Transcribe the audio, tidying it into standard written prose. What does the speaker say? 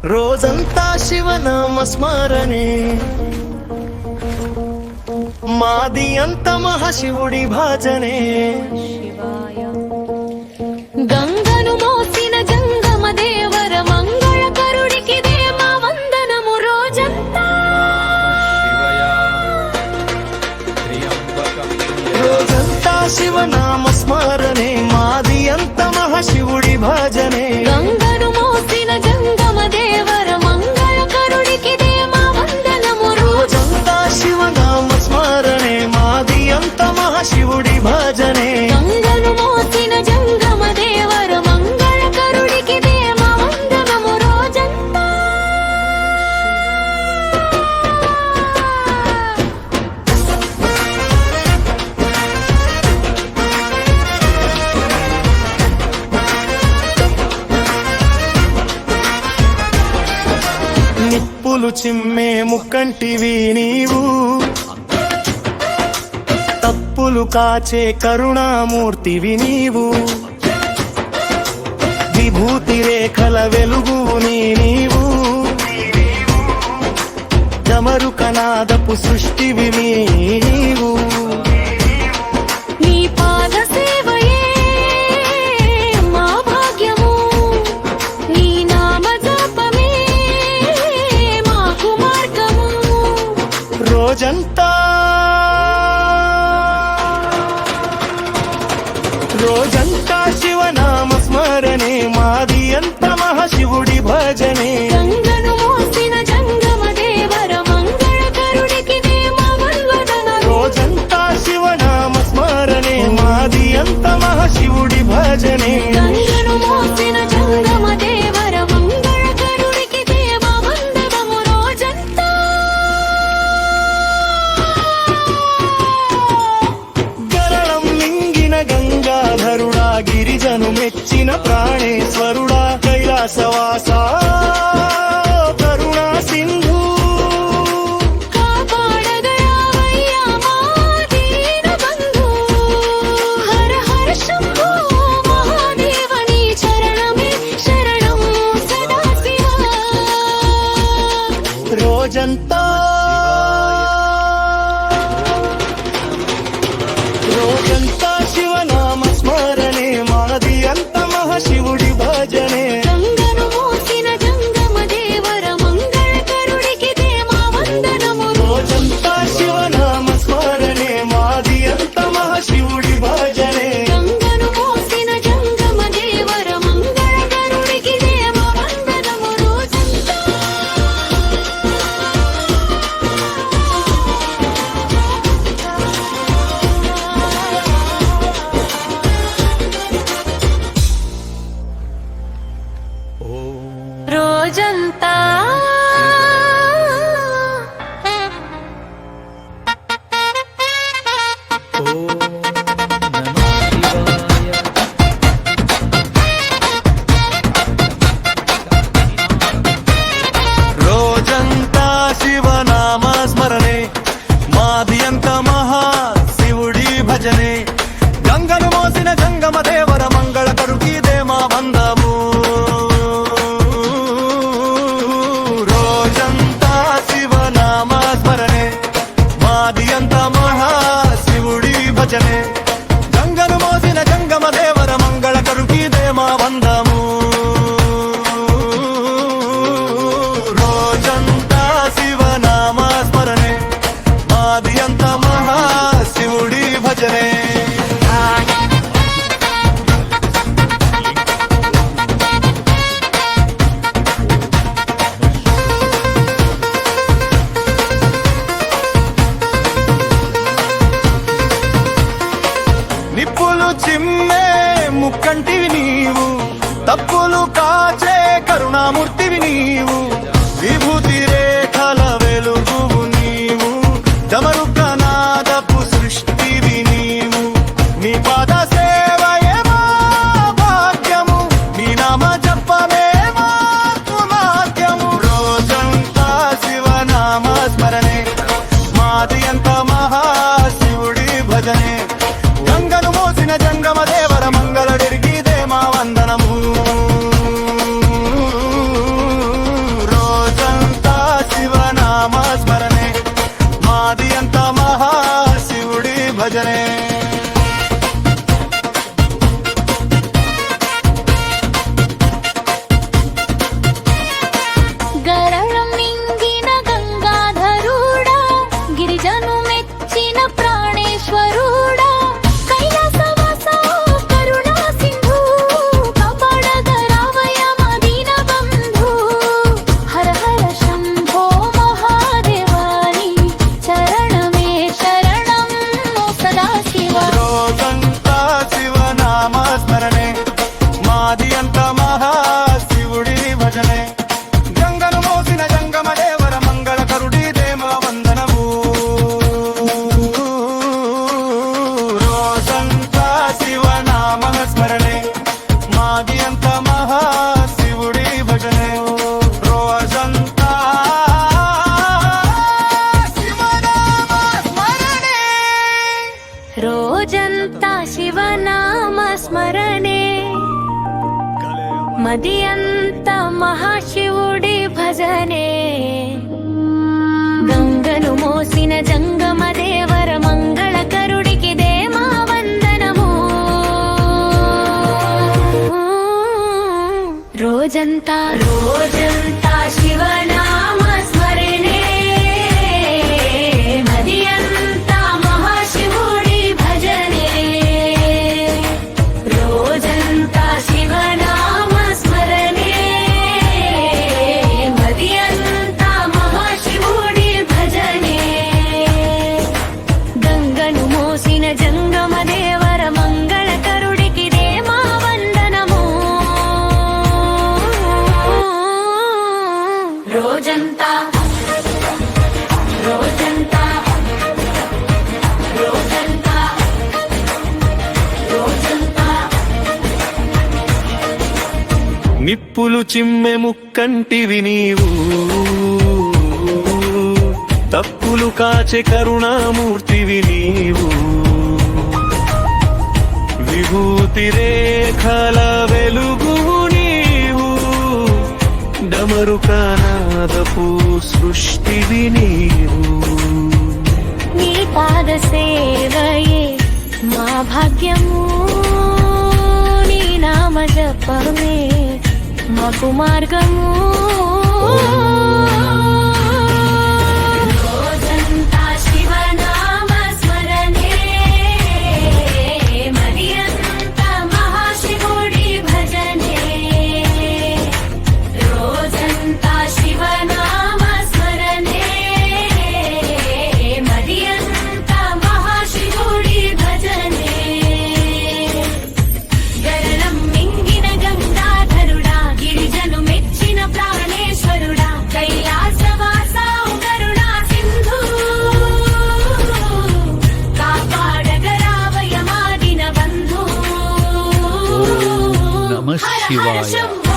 రోజంతా శివనామ స్మరణే మాది అంత మహాశివుడి భజనే గంగను మోసిన జంగమ దేవర మంగళకరుడికి దేమ వందనము రోజంతా రోజంతా శివనామ స్మరణే మాది అంత మహాశివుడి భజనే గంగను మోసిన జంగమ దేవర మంగళకరుడికి దేమ వందనము రోజంతా శివనామ స్మరణే మాది అంత మహాశివుడి భజనే గంగను మోసిన జంగమ దేవర మంగళకరుడికి దేమ వందనము రోజంతా నిప్పులు చిమ్మే ముక్కంటివి నీవు తప్పులు కాచే కరుణామూర్తివి నీవు విభూతి రేఖల వెలుగు నీవు డమరుకనాదపు సృష్టివి నీవు నీ పాద సేవయే మా భాగ్యము నీ నామ జపమే మాకు మార్గము రోజంతా శివనామ స్మరణే మాది అంత మహాశివుడి భజనే గంగను మోసిన జంగమ దేవర మంగళకరుడికి దేమ వందనము రోజంతా శివనామ స్మరణే మాది అంత మహాశివుడి భజనే గంగను మోసిన జంగమ దేవర మంగళకరుడికి దేమ వందనము రోజంతా గరళం మింగిన గంగాధరుడా గిరిజను మెచ్చిన ప్రాణేశ్వరుడా కైలాసవాస కరుణా సింధు కాపాడగరావయ్యా మా దీన బంధు హర హర శంభో మహాదేవ నీ చరణమే శరణం సదా శివ రోజంతా శివనామ స్మరణే మాది అంత మహాశివుడి భజనే గంగను మోసిన జంగమ దేవర మంగళకరుడికి దేమ వందనము రోజంతా శివనామ స్మరణే మాది అంత మహాశివుడి భజనే గంగను మోసిన జంగమ దేవర మంగళకరుడికి దేమ వందనము రోజంతా రోజంతా రోజంతా శివనామ స్మరణే మాది అంత మహాశివుడి భజనే గంగను మోసిన జంగమ దేవర మంగళకరుకి దేమా బంధము మదియంత మహాశివుడి భజనే గంగను మోసిన జంగమ దేవర మంగళకరుడికి దే మా వందనము రోజంతా శివనామ స్మరణే మదియంతా మహాశివుడి భజనే రోజంతా శివనామ స్మరణే మదియంతా మహాశివుడి భజనే గంగను మోసిన జంగమ దేవర మంగళకరుడికి దే మా వందనము రోజంతా రోజంతా రోజంతా రోజంతా నిప్పులు చిమ్మె ముక్కంటివి నీవు తప్పులు కాచె కరుణామూర్తివి నీవు విభూతి రేఖల వెలుగు నీవు డమరుకానాదపు సృష్టివి నీవు నీ పాద సేవయే మా భాగ్యము నీ నామ జపమే మాకు మార్గము రోజంతా శివనామ స్మరణే మదియంతా మహాశివుడి భజనే రోజంతా శివనామ స్మరణే మదియంతా మహాశివుడి భజనే గరళం మింగిన గంగాధరుడా గిరిజను మెచ్చిన ప్రాణేశ్వరుడా కైలాసవాసా గరుడా సింధు కాపాడగరావయ మాదిన బంధు నమః శివాయ. హర హర శంభో